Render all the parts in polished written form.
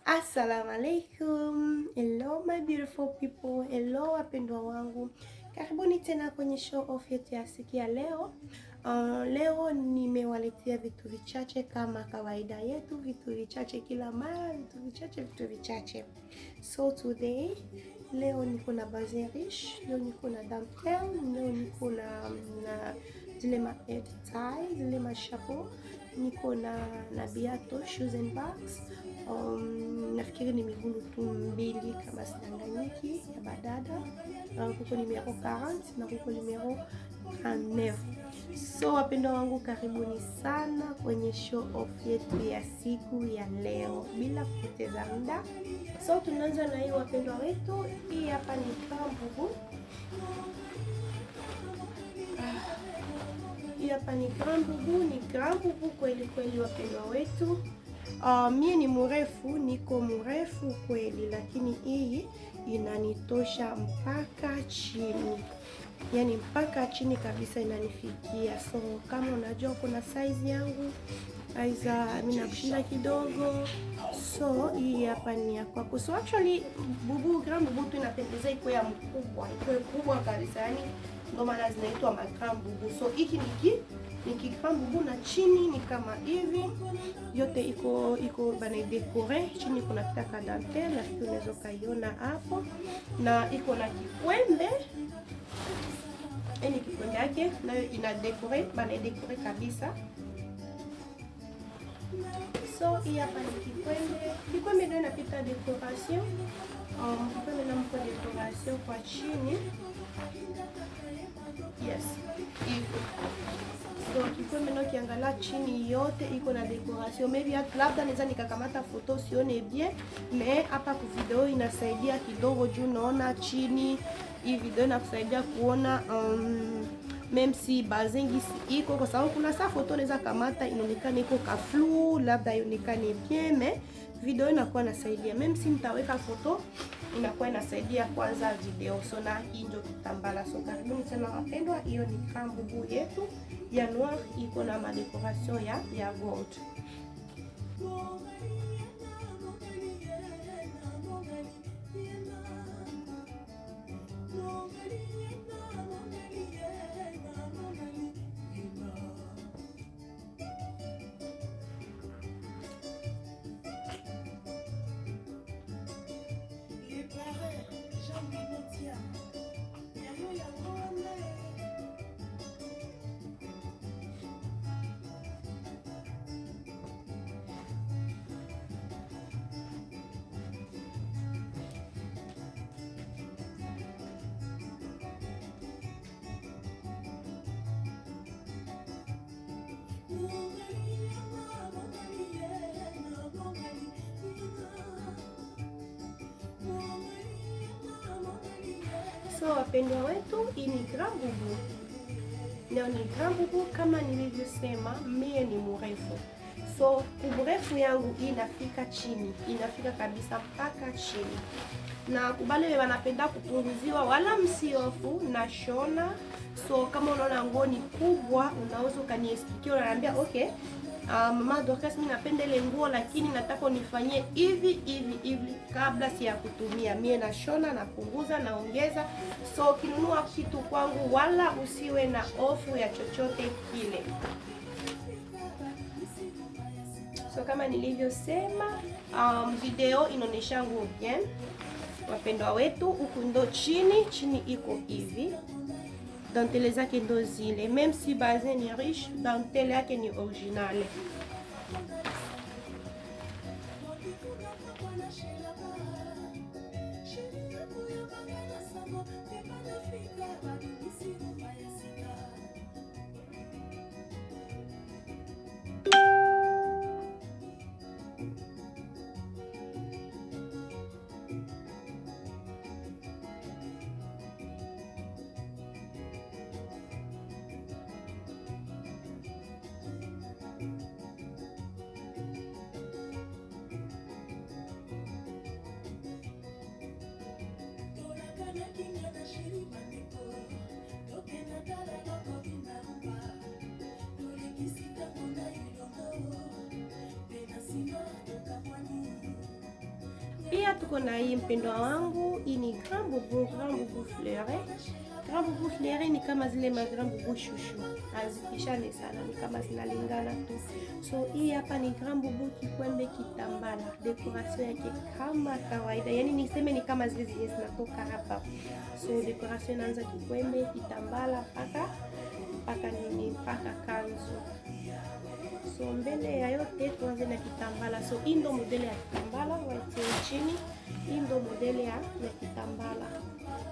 Assalamu alaikum. Hello my beautiful people. Hello wapendwa wangu. Karibuni tena kwenye show off yetu ya siku ya leo. Leo nimewaletea vitu vichache kama kawaida yetu, vitu vichache kila mara, vitu vichache. So today, leo niko na bazerish, leo niko na dentelle, leo niko na zile ma head tie, zile ma chapeau, niko na biato, shoes and bags. Nafikiri ni migulu tu mbili kama sidanganyiki ya badada. Kuko numero 40 na kuko numero 39. So wapendwa wangu, karibuni sana kwenye show off yetu ya siku ya leo. Bila kupoteza muda, so tunaanza na hii wapendwa wetu. Hii hapa ni kambubu. Hii hapa ni kambubu kweli kweli wapendwa wetu. Mie ni mrefu, niko mrefu kweli, lakini hii inanitosha mpaka chini. Yani mpaka chini kabisa inanifikia. So kama unajua kuna size yangu, aiza mimi nakushinda kidogo. So hii hapa ni ya kwako. So actually grand bubu tu inapendeza iko ya mkubwa, iko kubwa kabisa. Yani ndio maana zinaitwa grand bubu. So hiki ni grand bubu na chini ni kama hivi. Yote iko bana dekore. Chini kuna kitaka dentelle, nafikiri unaweza kaiona hapo. Na iko na kikwembe. Ni kikwembe yake nayo ina dekore, bana dekore kabisa. So hii hapa ni kikwembe ndio inapita decoration. Kikwembe na mko decoration kwa chini. Yes, iko. So kikwembe ndio kiangalia chini yote iko na decoration. Maybe labda naweza nikakamata photo sione bien, mais hapa kwa video inasaidia kidogo juu naona chini. Hii video inakusaidia kuona même si bazengi si iko, kwa sababu kuna saa photo naweza kamata inaonekana iko ka flou, labda ionekane bien, mais video inakuwa inasaidia. Même si nitaweka photo inakuwa inasaidia kwanza video. So na hii ndio kitambala. So karibuni sana wapendwa, hiyo ni kambubu yetu ya noir, iko na madecoration ya gold. So wapendwa wetu, hii ni grand bubu. Leo ni grand bubu kama nilivyosema, mie ni mrefu. So urefu yangu inafika chini, inafika kabisa mpaka chini. Na kubale wanapenda kupunguziwa wala msiofu na shona. So kama unaona nguo ni kubwa, unaweza ukaniexplikia, unaniambia okay, mama Dorcas, mimi napenda ile nguo lakini nataka unifanyie hivi kabla si ya kutumia. Mie na shona, napunguza, naongeza. So kinunua kitu kwangu wala usiwe na hofu ya chochote kile. So kama nilivyosema, video inaonyesha nguo bien. Wapendwa wetu, huku ndo chini iko hivi. Dentelle zake ndo zile. Même si base ni riche, dentelle yake ni originale. Pia tuko na hii mpendwa wangu, hii ni Grand Boubou fleure. Grand Boubou fleure ni kama zile ma Grand Boubou shushu, hazipishane sana, ni kama zinalingana tu. So hii hapa ni Grand Boubou kikwembe kitambala, decoration yake kama kawaida, yani niseme ni kama zile zinatoka hapa. So decoration inaanza kikwembe kitambala mpaka kanzu. So mbele ya yote tuanze na kitambala. So hii ndo modele ya kitambala, waitie chini. Hii ndo modele ya kitambala.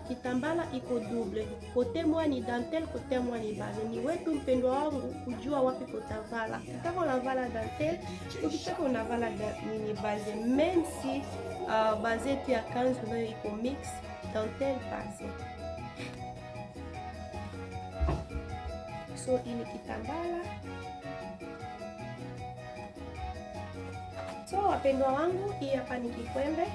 Kitambala iko double. Kote mwa ni dentelle, kote mwa ni base. Ni wetu mpendwa wangu kujua wapi kotavala. Ukitaka unavala dentelle, ukitaka unavala ni base. Même si base yetu ya kanzu nayo iko mix, dentelle base. So hii ni kitambala. So wapendwa wangu, hii hapa ni kikwembe.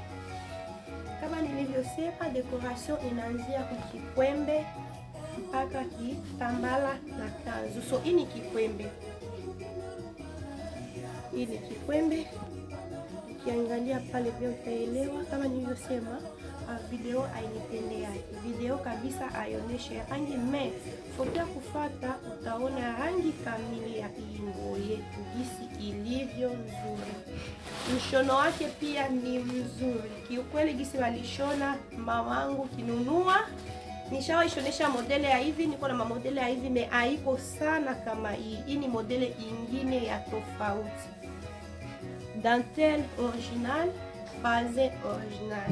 Kama nilivyosema, decoration inaanzia kwa kikwembe mpaka kitambala na kanzu. So hii ni kikwembe. Hii ni kikwembe. Ukiangalia pale pia utaelewa. Kama nilivyosema, video hainipendea. Video kabisa haioneshe rangi, me foto ya kufuata utaona rangi kamili ya nguo yetu jinsi ilivyo nzuri. Mshono wake pia ni mzuri kiukweli, jinsi walishona mamangu kinunua. Nishawaishonesha modele ya hivi, niko na modele ya hivi, me haiko sana kama hii. Hii ni modele ingine ya tofauti. Dentelle original, base original.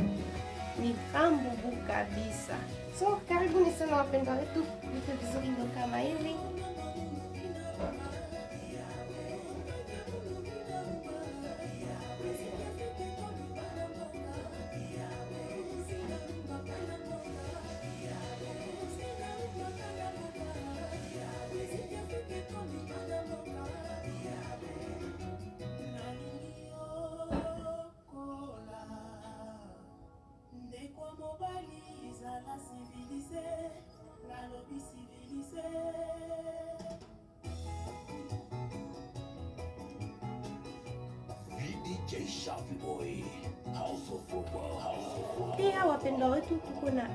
Ni Grand Boubou kabisa. So karibuni sana wapendwa wetu, vitu vizuri ndo kama hivi. Pia wapendwa wetu tuko na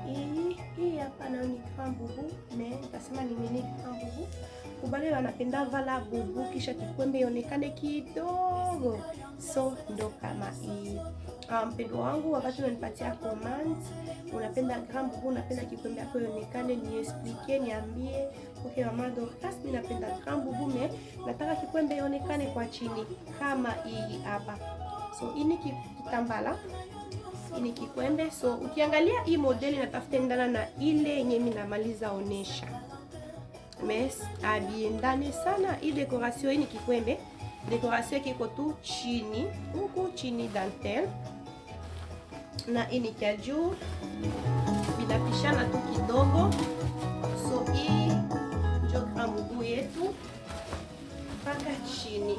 hii hapa na ni Grand Boubou, nitasema ni mini Grand Boubou. Kubale wanapenda vala boubou kisha kikwembe ionekane kidogo. So ndo kama hii. Mpendwa wangu, wakati unanipatia comment, unapenda Grand Boubou, unapenda kikwembe yako ionekane, ni explique, niambie. Okay mama Dorcas, mimi napenda Grand Boubou, me nataka kikwembe ionekane kwa chini kama hii hapa. So hii ni kitambala, hii ni kikwembe. So ukiangalia hii modeli natafuta endana na ile yenye mimi namaliza onesha. Mes abiendane sana. Hii decoration hii ni kikwembe. Decoration kiko tu chini, huku chini dentelle. Na hii ni kia juu. Binapishana tu kidogo. So hii ndio Grand Boubou yetu mpaka chini.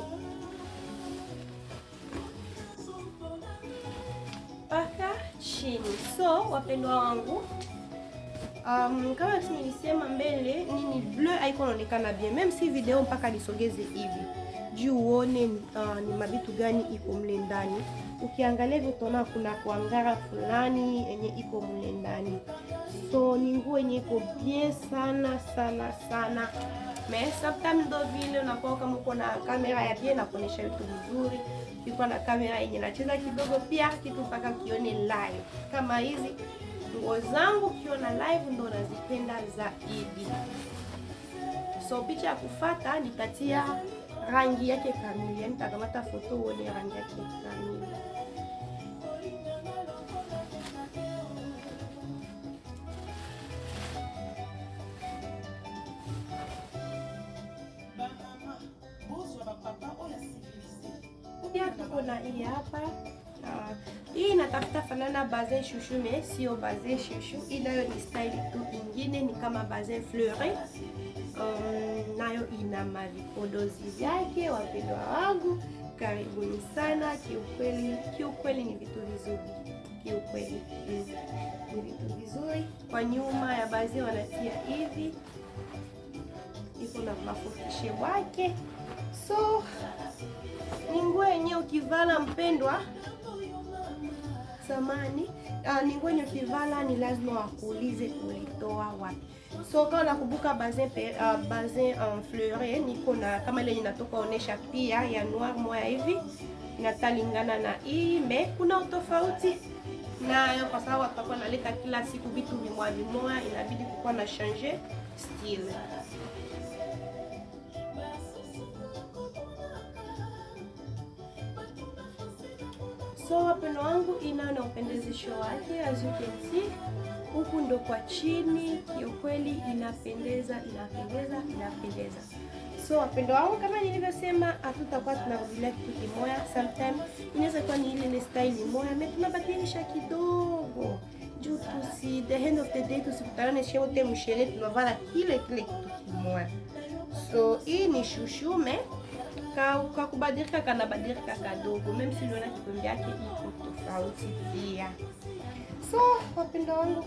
So wapendwa wangu, kama nilisema mbele, nini bleu haiko inaonekana bien, même si video mpaka nisogeze hivi juu uone ni mabitu gani iko mle ndani. Ukiangalia hivyo utaona kuna kuangara fulani yenye iko mle ndani. So ni nguo yenye iko bien sana sana sana. Mais sometimes ndo vile unakuwa kama uko na kamera ya bien na kuonesha vitu vizuri. Ukiwa na kamera yenye nacheza kidogo pia kitu mpaka kione live. Kama hizi nguo zangu kiona live ndo nazipenda zaidi. So picha ya kufuata nitatia rangi yake kamili. Nitakamata foto uone rangi yake kamili. Pia tuko na hii hapa. Hii natafuta fanana bazin chouchou, mais sio bazin chouchou. Hii nayo ni style tu ingine, ni kama bazin fleure. Nayo ina mavipodozi vyake. Wapendwa wangu, karibuni sana. Kiukweli ni vitu vizuri. Kiukweli ni vitu vizuri. Kwa nyuma ya bazin wanatia hivi, iko na mafukishe wake. So ni nguo yenyewe ukivala mpendwa, samani ni nguo yenye ukivala ni lazima wakuulize ulitoa wapi. So kama nakumbuka bazin fleure niko na kama ile inatoka onesha pia ya noir moya hivi inatalingana na hii, me kuna utofauti nayo kwa sababu watakuwa naleta kila siku vitu vimoya, inabidi kukuwa na changer style. So wapendo wangu, ina na upendezesho wake, as you can see huku ndo kwa chini, kiukweli inapendeza. So wapendo wangu, kama nilivyosema, hatutakuwa tunarudia kitu kimoya. Sometimes inaweza kuwa ni ile style moya, mais tunabadilisha kidogo juu tusi the end of the day tusikutane shote mshere tunavala kile kitu kimoya. So hii ni shushume kwa kubadilika, kanabadilika kadogo, mimi siliona kikombe yake iko tofauti pia. So wapendo wangu,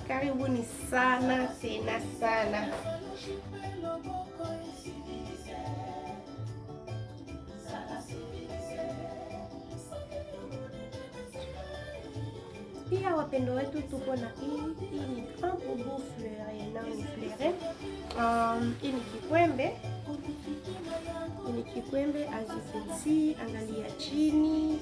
karibuni sana tena sana. Pia wapendo wetu, tuko na hii ni Grand Boubou Fleure na ni Fleure. Hii ni kikwembe, as you can see, angalia chini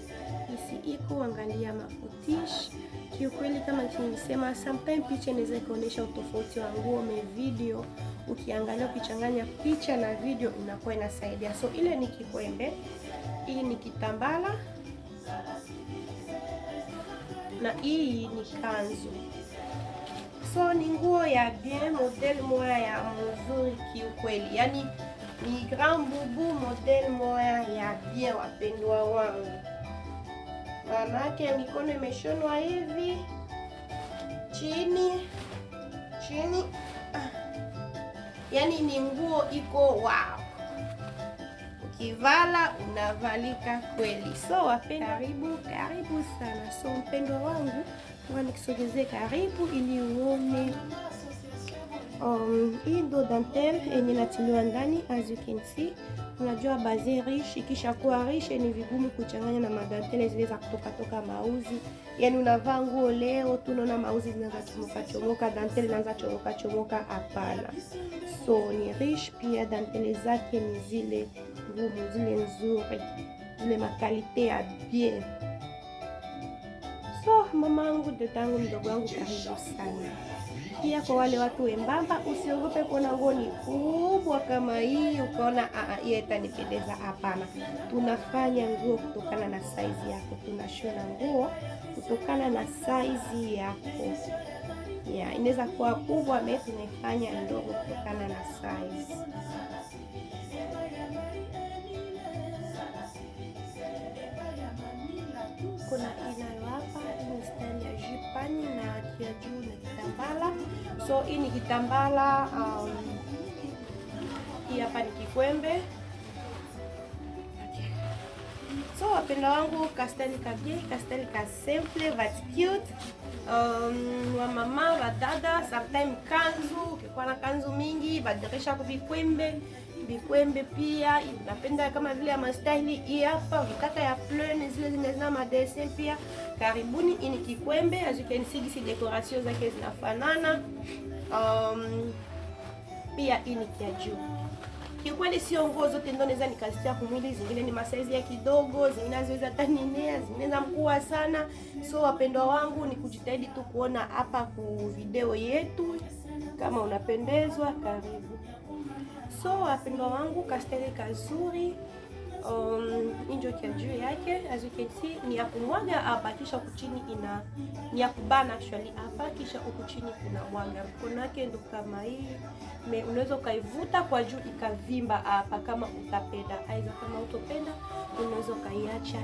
isi iko, angalia mafutish. Kiukweli kama nilisema, sometimes picha inaweza kuonesha utofauti wa nguo, me video ukiangalia, ukichanganya picha na video inakuwa inasaidia. So ile ni kikwembe, hii ni kitambala na hii ni kanzu. So ni nguo ya bien, model moya ya mzuri kiukweli, yani ni Grand Boubou model moya ya bien wapendwa wangu. Manake mikono imeshonwa hivi chini, yani ni nguo iko wow, ukivala unavalika kweli. So wapendwa, karibu sana. So mpendwa wangu, kwa nikisogezee karibu ili uone hii ndo dentelle yenye natiliwa ndani. As you can see, unajua baze riche, ikisha kuwa riche ni vigumu kuchanganya na madantelle zile za kutoka mauzi. Yani unavaa nguo leo tunaona mauzi zinaanza chomoka, dentelle inaanza chomoka, hapana. So ni riche, pia dentelle zake ni zile ngumu, zile nzuri, zile makalite ya bien. So mamangu, dadangu, mdogo wangu, karibu sana. Pia kwa wale watu wembamba, usiogope kuona nguo ni kubwa kama hii ukaona hii itanipendeza. Hapana, tunafanya nguo kutokana na size yako, tunashona nguo kutokana na size yako. Inaweza kuwa kubwa, mimi tunaifanya ndogo kutokana na size. Kuna inayo hapa ni style ya jipani na kia juu na kitambala. So hii ni kitambala, hii hapa ni kikwembe. So wapenda wangu, kasteli ka bien, kasteli ka simple, but cute. Wa mama, wa dada, sometimes kanzu, ukikuwa na kanzu mingi, badilisha kwa vikwembe pia. Napenda kama vile ya mastyle hii hapa, ukitaka ya plain zile zina madesign pia, karibuni. Hii ni kikwembe, as you can see, hizi decoration zake zinafanana. Pia hii ni kia juu. Kiukweli sio nguo zote ndio naweza nikasitia kumwili, zingine ni masaizi ya kidogo, zingine zinaweza taninea, zingine za mkubwa sana. So wapendwa wangu, ni kujitahidi tu kuona hapa ku video yetu. Kama unapendezwa, karibu. So wapendwa wangu, kasteli kazuri, injo kia juu yake, as you can see, ni ya kumwaga hapa, kisha kuchini ni ya kubana actually hapa, kisha huku chini kuna mwaga. Mkono wake ndo kama hii, unaweza ukaivuta kwa juu ikavimba hapa kama utapenda, aidha kama utopenda unaweza ukaiacha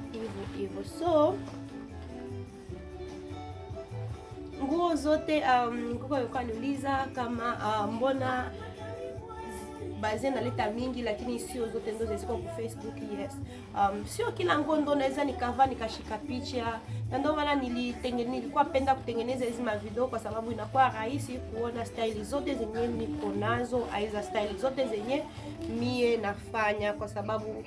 hivyo. So nguo zote nguko yuko niuliza kama mbona baze naleta mingi, lakini sio zote ndo ziko kwa Facebook. Yes, sio kila nguo ndo naweza nikavaa nikashika picha, na ndio maana nilikuwa penda kutengeneza hizi video kwa sababu inakuwa rahisi kuona style zote zenye niko nazo, aiza style zote zenye mie nafanya, kwa sababu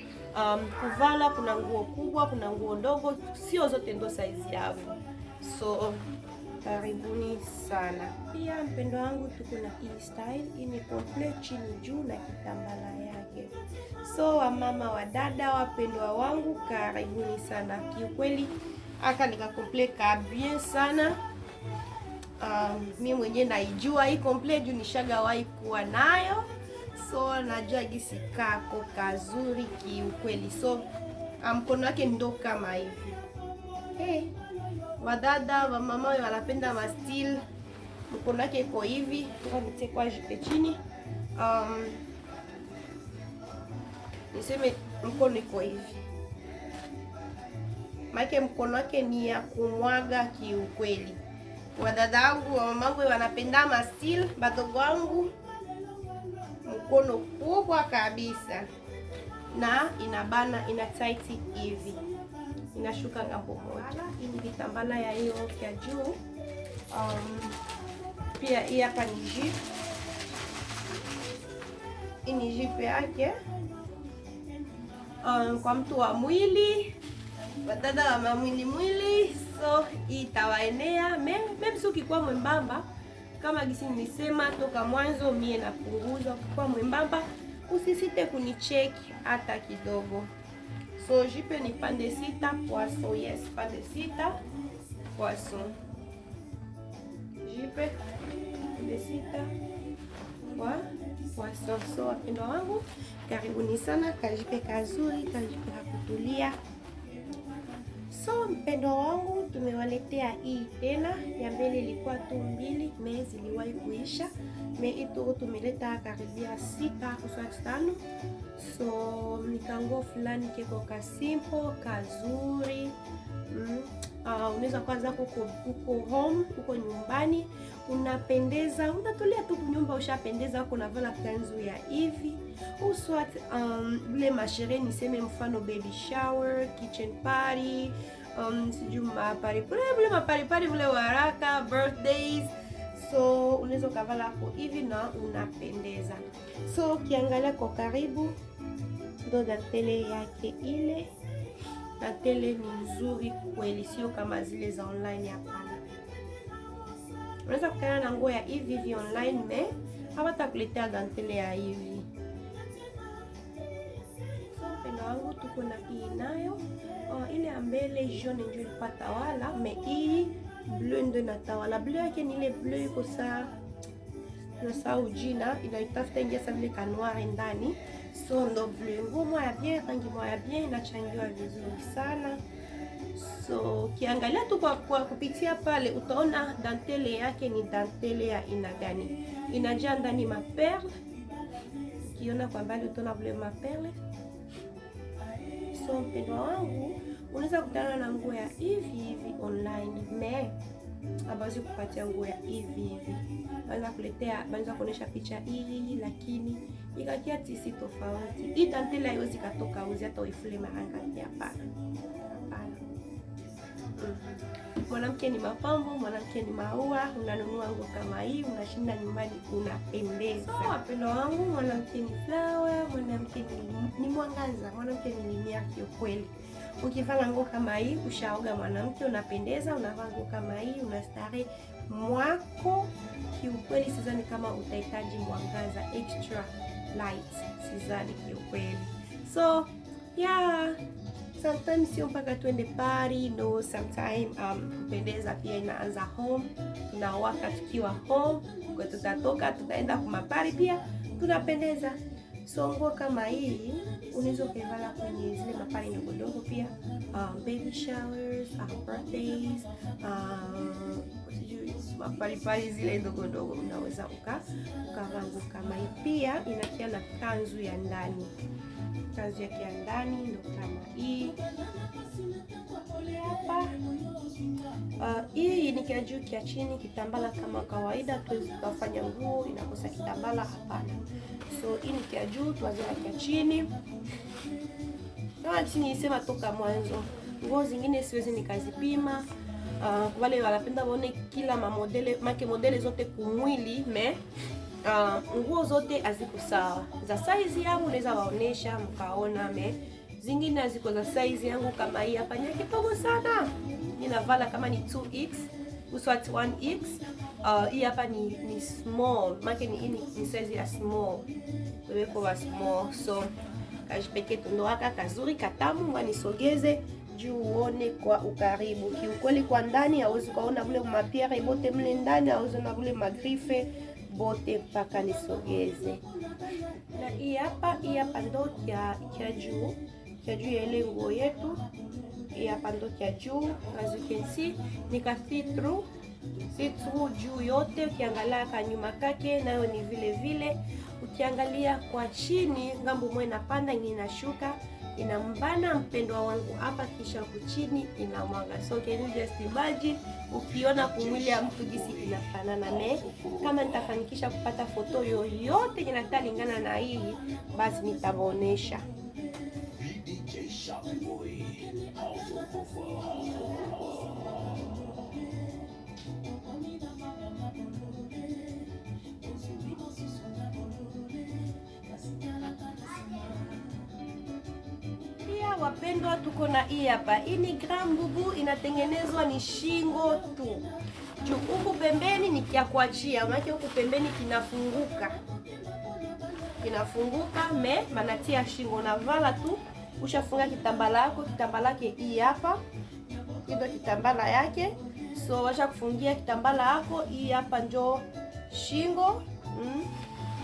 kuvala kuna nguo kubwa, kuna nguo ndogo, sio zote ndo size yako. So karibuni sana. Pia mpendo wangu, tuko na hii style, hii ni complete chini juu na kitambala yake. So wamama, wadada, wapendwa wangu, karibuni sana. Kiukweli aka nika complete ka bien sana. Mimi mwenyewe naijua hii complete juu nishagawahi kuwa nayo, so najua gisi kako kazuri kiukweli. So mkono wake ndo kama hivi. Hey, wadada wa mama wanapenda ma style, mkono wake iko hivi. Toka nitekwa jipe chini, niseme mkono iko hivi, maana mkono wake ni ya kumwaga kiukweli. Wadada wangu wa mamangu wanapenda ma style, badogo wangu mkono kubwa kabisa, na inabana, ina tight hivi, inashuka ngambo moja. Hii ni vitambala ya hiyo ya juu. Pia hii hapa ni jip, hii ni jip yake kwa mtu wa mwili, wadada wa mwili. So hii itawaenea meme suki kwa mwembamba, kama gisi nilisema toka mwanzo, mie napunguza kwa mwembamba, usisite kunicheki hata kidogo. So jipe ni pande sita poisson. Yes, pande sita poisson. Jipe pande sita poisson. So wapendwa wangu, karibuni sana. Kajipe kazuri, kajipe hakutulia. So mpendo wangu, tumewaletea hii tena. Ya mbele ilikuwa tu mbili, ziliwahi kuisha. Ito tumeleta karibia 6 au 5. So nikango fulani keko ka simple, kazuri. Unaweza kwanza kuko home, uko nyumbani, unapendeza, unatulia tu nyumba, ushapendeza, uko navala kanzu ya hivi. Uswat ule mashere, niseme mfano baby shower, kitchen party, sijui mapari vile waraka, birthdays. So unaweza kavala hapo hivi na unapendeza. So kiangalia kwa karibu, ndo dantele yake ile. Dantele ni nzuri kweli, sio kama zile za online hapana. Unaweza kukana na nguo ya hivi online, hawatakuletea dantele ya hivi. So mpendo wangu, tuko na hii nayo. Ile ya mbele jaune ndio ilipata wala, hii bleu ndo natawala. Bleu yake ni ile bleu iko saa nasahau jina, inaitafuta ingia sa vile kanwari ndani. So ndo bleu, nguo moya bien, rangi moya bien, inachangiwa vizuri sana. So kiangalia tu kwa kupitia pale, utaona dantele yake ni dantele ya ina gani. Inajaa ndani maperle, ukiona kwa mbali utaona vile maperle. So mpendwa wangu, unaweza kutana na nguo ya hivi online, abazi kupatia nguo ya hivi. Banza kuletea, banza kuonesha picha hii, lakini ikakia tisi tofauti. Hii dantele haiwezi katoka uzi hata uifule maranga hapana. Mwanamke ni mapambo, mwanamke ni maua. Unanunua nguo kama hii, unashinda nyumbani unapendeza. So wapendwa wangu, mwanamke ni flower, mwanamke ni mwangaza, mwanamke ni mimea kiukweli. Ukivaa nguo kama hii, ushaoga mwanamke, unapendeza. Unavaa nguo kama hii, unastare mwako kiukweli. Sidhani kama utahitaji mwangaza extra light, sidhani kiukweli. So yeah, sometimes sio mpaka tuende party, no, sometimes kupendeza pia inaanza home. Tunawaka tukiwa home, kwa tutatoka tutaenda kwa party pia tunapendeza. So nguo kama hii unaweza kuivala kwenye zile mapari ndogo ndogo pia, baby showers, birthdays, mapari zile ndogo ndogo, unaweza ukavaa nguo kama hii. Pia inakia na kanzu ya ndani. kazi yake ya ndani ndo kama hii hapa. Hii ni kia juu kia chini, kitambala kama kawaida. Tuwezi tukafanya nguo inakosa kitambala, hapana. So hii ni kia juu, tuanze na kia chini. Kama nilisema toka mwanzo, nguo zingine siwezi nikazipima. Wale wanapenda waone kila modele zote kumwili, nguo zote haziko sawa. Za size yangu naweza waonesha mkaona, zingine haziko za size yangu. Kama hii hapa ni kidogo sana, ninavala kama ni 2x uswat 1x. Hii hapa ni small, maana ni size ya small, wewe kwa small. So kajipeke tundoaka kazuri katamu, wanisogeze juu uone kwa ukaribu. Kiukweli kwa ndani hauwezi kuona vile mapiere bote mle ndani, hauwezi na vile magrife bote mpaka nisogeze. Na hii hapa ndo kia juu ya ile nguo yetu. Hii hapa ndo kia juu, as you can see nika see through juu yote. Ukiangalia kanyuma kake nayo ni vile vile. Ukiangalia kwa chini, ngambo mwe napanda ingine inashuka, inambana mpendwa wangu hapa, kisha kuchini inamwaga. So can you just imagine ukiona kumwili ya mtu gisi inafanana. Kama nitafanikisha kupata foto yoyote inatalingana na hii, basi nitawaonesha. Wapendwa, tuko na hii hapa. Hii ni Grand Boubou, inatengenezwa ni shingo tu. Juu huku pembeni ni kia kuachia, maana huku pembeni kinafunguka, manatia shingo na vala tu. Ushafunga kitambala yako, kitambala yake hii hapa. Ndio kitambala yake. So washa kufungia kitambala yako, hii hapa ndio shingo.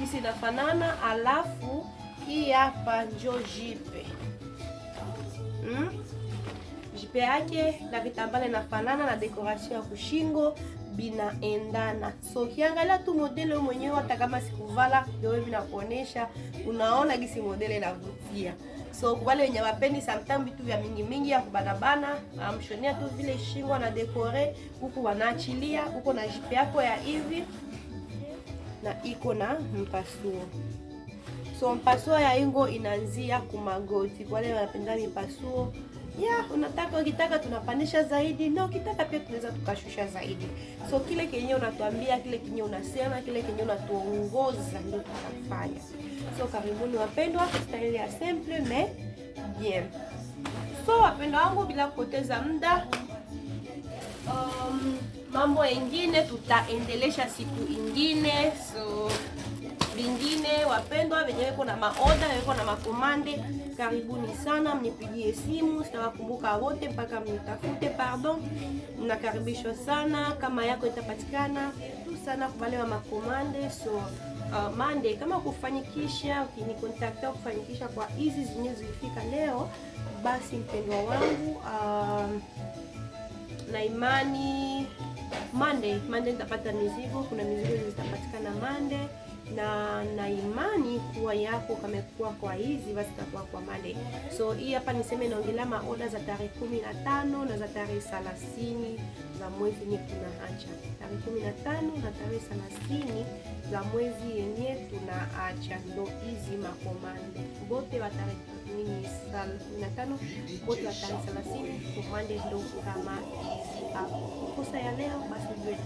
Hisi inafanana, alafu hii hapa ndio jipe. Jipe yake na vitambala inafanana, na decoration ya kushingo binaendana. So ukiangalia tu modele mwenyewe, hata kama sikuvala ndio vinakuonesha, unaona gisi modele inavutia. So wale wenye wapendi sometimes vitu vya mingi ya kubanabana, amshonia tu vile shingo na dekore, huku wanaachilia, huko na jipe yako ya hivi na iko na mpasuo. So mpasuo ya ingo inaanzia kumagoti. Wale wanapenda mipasuo, ukitaka tunapandisha zaidi, na ukitaka pia tunaweza tukashusha zaidi. So kile kenye unatuambia, kile kenye unasema, kile kenye unatuongoza ndio tutafanya. So karibuni wapendwa, style ya simple mais bien. So wapendwa wangu, bila kupoteza muda, mambo mengine tutaendelesha siku ingine. So vingine wapendwa, wenyewe wako na maoda, wako na makomande, karibuni sana, mnipigie simu, sitawakumbuka wote mpaka mnitafute, pardon. Mnakaribishwa sana, kama yako itapatikana tu sana kubale wa makomande. So Monday kama kufanikisha, ukinikontakta kufanikisha kwa hizi zenye zilifika leo, basi mpendwa wangu, na imani Monday nitapata mizigo. Kuna mizigo zitapatikana Monday, na imani kuwa yako kama kuwa kwa hizi, basi itakuwa kwa Monday. So hii hapa niseme naongelea maoda za tarehe 15 na za tarehe 30 za mwezi yenye tunaacha. Tarehe 15 na tarehe 30 za mwezi yenye tunaacha ndo hizi makomande. Bote wa tarehe 15, bote wa tarehe 30 komande ndo kama hizi hapo. Kosa ya leo basi ujue